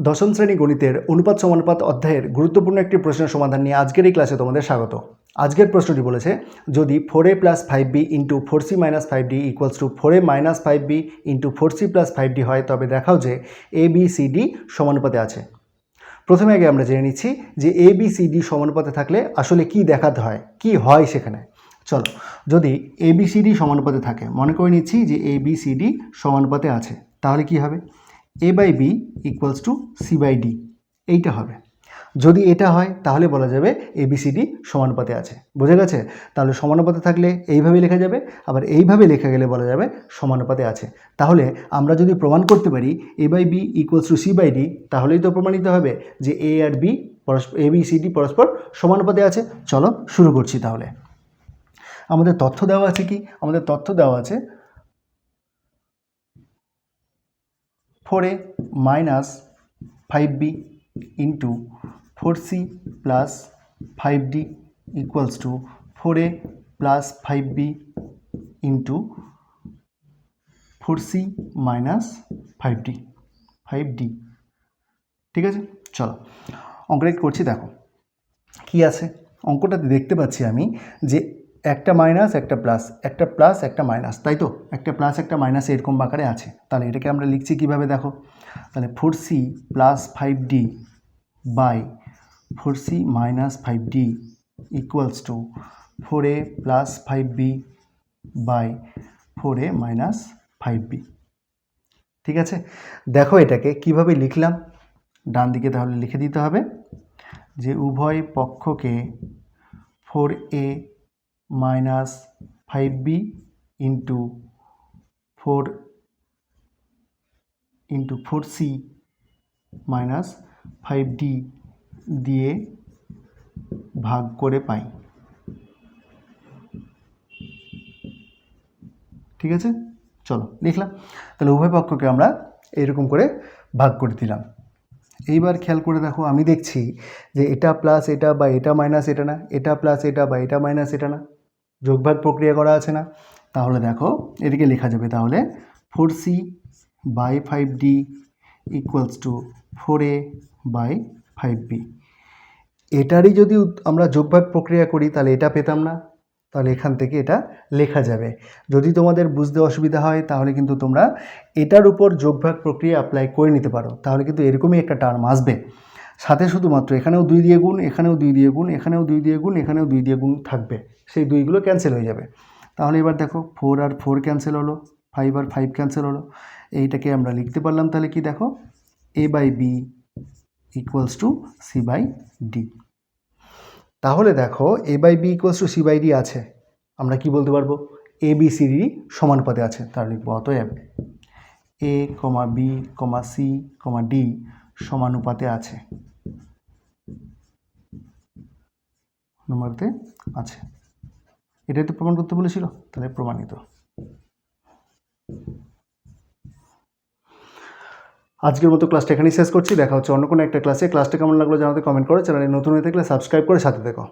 দশম শ্রেণী গণিতের অনুপাত সমানুপাত অধ্যায়ের গুরুত্বপূর্ণ একটি প্রশ্নের সমাধান নিয়ে আজকের এই ক্লাসে তোমাদের স্বাগত। আজকের প্রশ্নটি বলেছে, যদি 4a + 5b × 4c - 5d = 4a - 5b × 4c + 5d হয়, তবে দেখাও যে a b c d সমানুপাতে আছে। প্রথমে আগে আমরা জেনে নিচ্ছি যে a b c d সমানুপাতে থাকলে আসলে কি দেখাতে হয়, কি হয় সেখানে। চলো, যদি a b c d সমানুপাতে থাকে, মনে করে নিচ্ছি যে a b c d সমানুপাতে আছে, তাহলে কি হবে? a/b = c/d, এইটা হবে। যদি এটা হয় তাহলে বলা যাবে ABCD সমানুপাতে আছে। বোঝা গেছে? তাহলে সমানুপাতে থাকলে এইভাবে লেখা যাবে, আবার এইভাবে লেখা গেলে বলা যাবে সমানুপাতে আছে। তাহলে আমরা যদি প্রমাণ করতে পারি a/b = c/d, তাহলেই তো প্রমাণিত হবে যে a আর b ABCD পরস্পর সমানুপাতে আছে। চলো শুরু করছি। তাহলে আমাদের তথ্য দেওয়া আছে কি? আমাদের তথ্য দেওয়া আছে 4a - 5b × 4c + 5d = 4a + 5b × 4c - 5d। ঠিক আছে, চলো অঙ্কটা করছি। দেখো কি আছে অঙ্কটাতে। দেখতে পাচ্ছি আমি যে একটা মাইনাস একটা প্লাস, একটা প্লাস একটা মাইনাস, তাই তো? একটা প্লাস একটা মাইনাস এরকম আকারে আছে। তাহলে এটাকে আমরা লিখছি কিভাবে? দেখো, তাহলে 4c + 5d by 4c - 5d = 4a + 5b by 4a - 5b। ঠিক আছে, দেখো এটাকে কিভাবে লিখলাম। ডান দিকে তাহলে লিখে দিতে হবে যে উভয় পক্ষকে 4a - 5b × 4c - 5d দিয়ে ভাগ করে পাই। ঠিক আছে, চলো লিখলাম। তাহলে উভয় পক্ষকে আমরা এরকম করে ভাগ করে দিলাম। এইবার খেয়াল করে দেখো, আমি দেখছি যে এটা প্লাস এটা বা এটা মাইনাস এটা না, এটা প্লাস এটা বা এটা মাইনাস এটা না, যোগভাগ প্রক্রিয়া করা আছে না। তাহলে দেখো এদিকে লেখা যাবে, তাহলে 4c / 5d = 4a / 5b। এটারই যদি আমরা যোগভাগ প্রক্রিয়া করি তাহলে এটা পেতাম না, তাহলে এখান থেকে এটা লেখা যাবে। যদি তোমাদের বুঝতে অসুবিধা হয় তাহলে কিন্তু তোমরা এটার উপর যোগভাগ প্রক্রিয়া অ্যাপ্লাই করে নিতে পারো, তাহলে কিন্তু এরকমই একটা টার্ম আসবে। সাথে শুধুমাত্র এখানেও 2 দিয়ে গুণ, এখানেও 2 দিয়ে গুণ, এখানেও 2 দিয়ে গুণ, এখানেও 2 দিয়ে গুণ থাকবে, সেই 2গুলো ক্যান্সেল হয়ে যাবে। তাহলে এবার দেখো 4 আর 4 ক্যান্সেল হলো, 5 আর 5 ক্যান্সেল হলো। এইটাকে আমরা লিখতে পারলাম তাহলে কি? দেখো a/b = c/d। তাহলে দেখো a/b = c/d আছে, আমরা কি বলতে পারবো? ABCD সমানুপাতে আছে। তাহলে লিখবো অতএব a, b, c, d সমানুপাতে আছে, সমানুপাতে আছে। এটাই তো প্রমাণ করতে বলেছিল, তাহলে প্রমাণিত। আজকের মতো ক্লাসটা এখানেই শেষ করছি। দেখা হচ্ছে অন্য কোনো একটা ক্লাসে। ক্লাসটা কেমন লাগলো জানাতে কমেন্ট করো। চ্যানেলে নতুন হয়ে থাকলে সাবস্ক্রাইব করে সাথে থেকো।